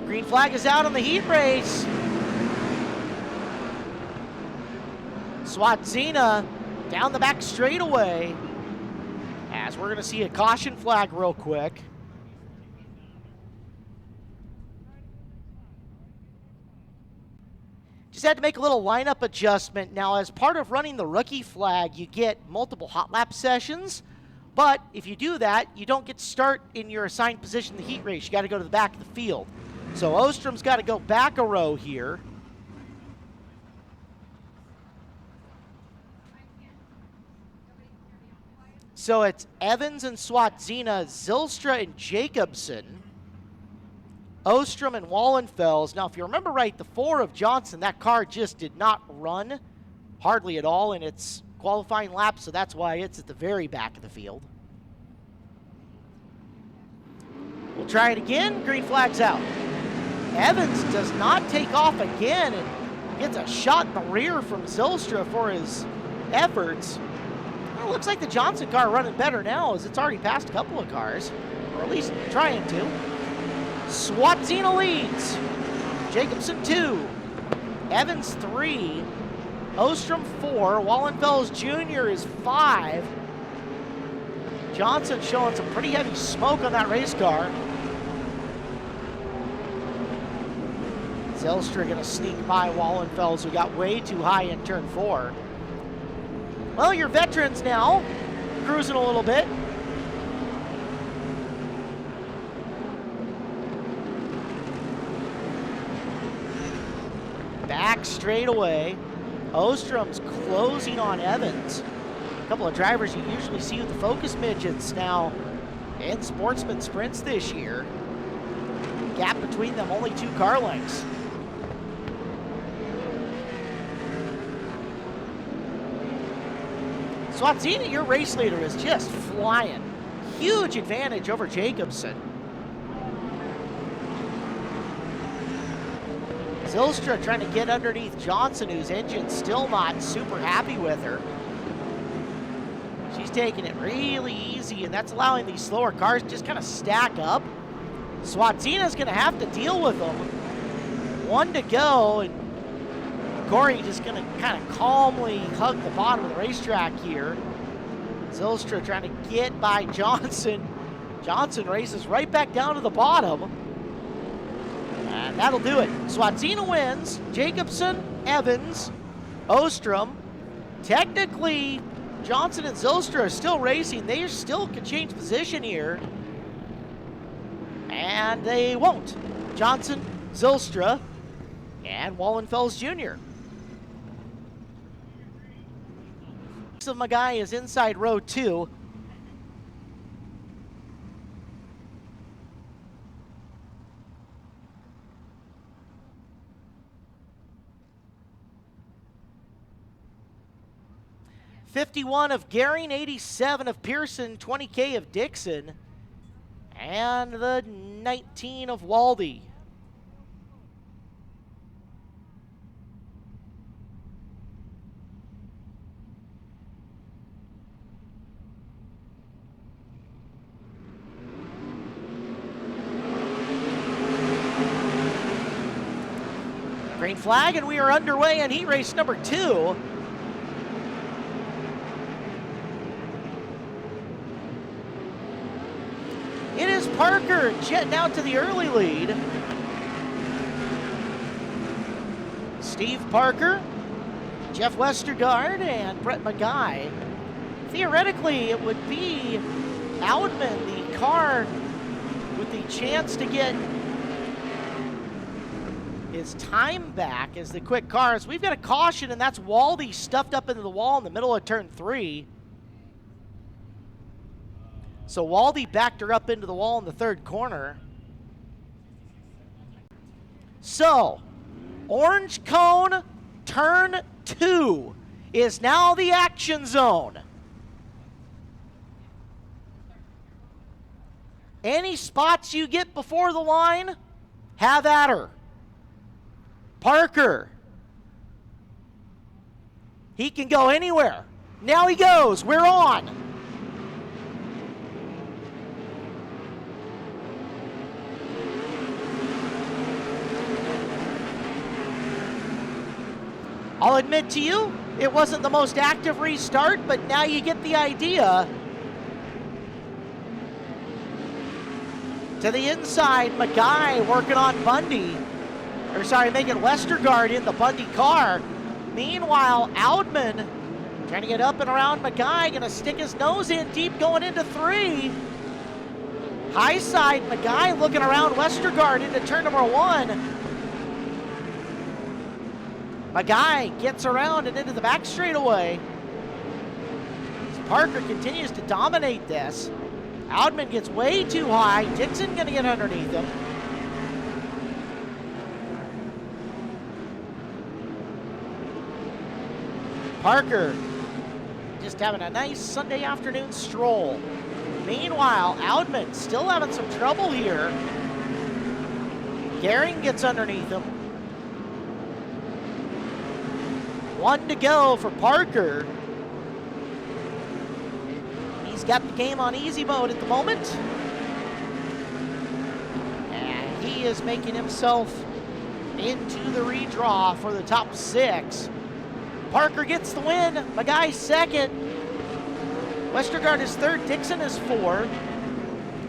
Green flag is out on the heat race. Swatzina down the back straightaway. As we're going to see a caution flag real quick. Just had to make a little lineup adjustment. Now, as part of running the rookie flag, you get multiple hot lap sessions. But if you do that, you don't get to start in your assigned position in the heat race. You got to go to the back of the field. So Ostrom's got to go back a row here. So it's Evans and Swatzina, Zylstra and Jacobson, Ostrom and Wallenfels. Now, if you remember right, the 4 of Johnson, that car just did not run hardly at all in its qualifying lap, so that's why it's at the very back of the field. We'll try it again. Green flag's out. Evans does not take off again and gets a shot in the rear from Zylstra for his efforts. Well, it looks like the Johnson car running better now, as it's already passed a couple of cars, or at least trying to. Swatzina leads. Jacobson 2. Evans 3. Ostrom 4. Wallenfels Jr. is 5. Johnson showing some pretty heavy smoke on that race car. Zylstra going to sneak by Wallenfels, who got way too high in turn 4. Well, your veterans now cruising a little bit. Back straight away. Ostrom's closing on Evans. A couple of drivers you usually see with the Focus Midgets now in Sportsman sprints this year. Gap between them only 2 car lengths. Swatzina, your race leader, is just flying. Huge advantage over Jacobson. Zylstra trying to get underneath Johnson, whose engine's still not super happy with her. She's taking it really easy, and that's allowing these slower cars to just kind of stack up. Swatzina's going to have to deal with them. 1 to go, and Corey just going to kind of calmly hug the bottom of the racetrack here. Zylstra trying to get by Johnson. Johnson races right back down to the bottom. And that'll do it. Swatzina wins. Jacobson, Evans, Ostrom. Technically, Johnson and Zylstra are still racing. They still can change position here. And they won't. Johnson, Zylstra, and Wallenfels Jr. So my guy is inside row 2. $51 of Gehring, 87 of Pearson, 20K of Dixon, and the 19 of Waldy. Green flag, and we are underway in heat race number 2. It is Parker jetting out to the early lead. Steve Parker, Jeff Westergaard, and Brett McGuy. Theoretically, it would be Outman, the car with the chance to get his time back as the quick cars. We've got a caution, and that's Waldy stuffed up into the wall in the middle of turn 3. So Waldy backed her up into the wall in the 3rd corner. So, orange cone, turn 2 is now the action zone. Any spots you get before the line, have at her. Parker. He can go anywhere. Now he goes. We're on. I'll admit to you, it wasn't the most active restart, but now you get the idea. To the inside, McGuy working on Bundy. Or sorry, making Westergaard in the Bundy car. Meanwhile, Audman trying to get up and around McGuy, gonna stick his nose in deep going into 3. High side, McGuy looking around Westergaard into turn number 1. McGuy gets around and into the back straightaway. Parker continues to dominate this. Audman gets way too high. Dixon gonna get underneath him. Parker just having a nice Sunday afternoon stroll. Meanwhile, Audman still having some trouble here. Gehring gets underneath him. 1 to go for Parker. He's got the game on easy mode at the moment. And he is making himself into the redraw for the top 6. Parker gets the win. McGuy second. Westergaard is third. Dixon is 4.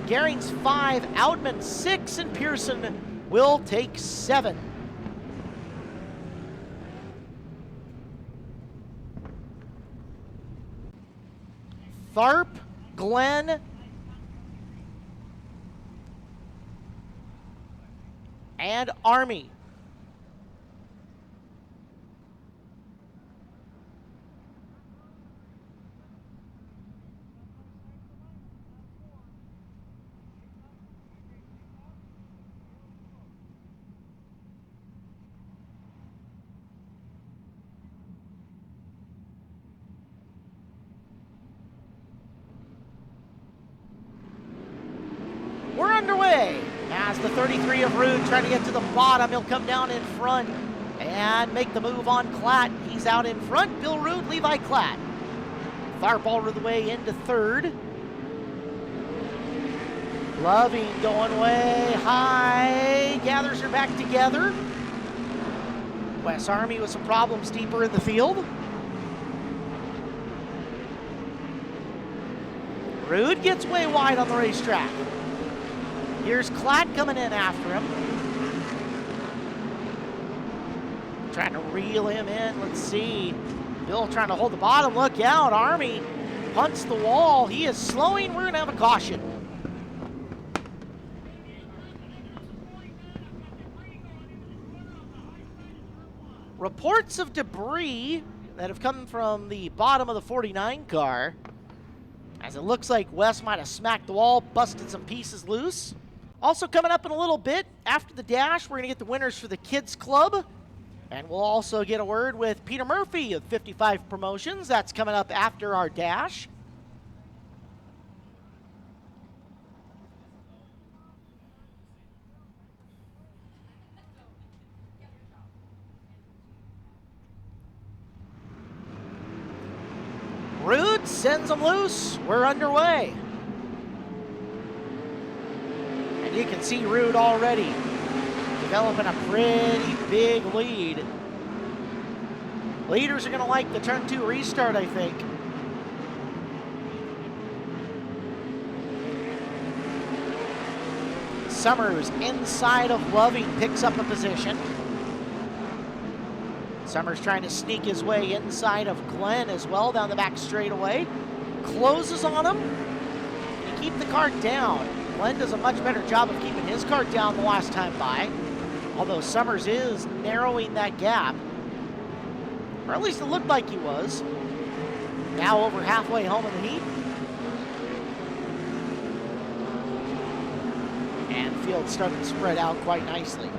Gehring's 5. Audman 6. And Pearson will take 7. Tharp, Glenn, and Army. We're underway as the 33 of Rude trying to get to the bottom. He'll come down in front and make the move on Klatt. He's out in front. Bill Rude, Levi Klatt. Tharp all the way into third. Loving going way high. Gathers her back together. West Army with some problems deeper in the field. Rude gets way wide on the racetrack. Here's Klatt coming in after him. Trying to reel him in. Let's see. Bill trying to hold the bottom. Look out. Army punts the wall. He is slowing. We're going to have a caution. Reports of debris that have come from the bottom of the 49 car. As it looks like Wes might have smacked the wall, busted some pieces loose. Also coming up in a little bit, after the dash, we're going to get the winners for the Kids Club. And we'll also get a word with Peter Murphy of 55 Promotions. That's coming up after our dash. Rude sends them loose. We're underway. And you can see Rude already developing a pretty big lead. Leaders are going to like the turn 2 restart, I think. Summers inside of Loving picks up a position. Summers trying to sneak his way inside of Glenn as well down the back straightaway. Closes on him. You keep the car down. Glenn does a much better job of keeping his car down the last time by. Although Summers is narrowing that gap. Or at least it looked like he was. Now over halfway home in the heat. And the field starting to spread out quite nicely.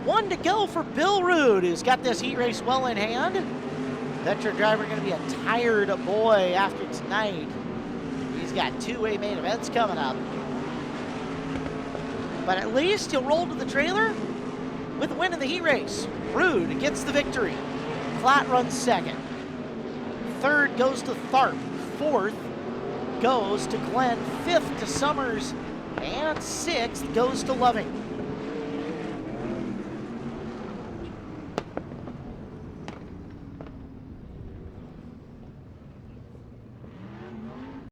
One to go for Bill Rude, who's got this heat race well in hand. Veteran driver going to be a tired boy after tonight. He's got 2 main events coming up. But at least he'll roll to the trailer with a win in the heat race. Rude gets the victory. Klatt runs second. Third goes to Tharp. Fourth goes to Glenn. Fifth to Summers. And sixth goes to Loving.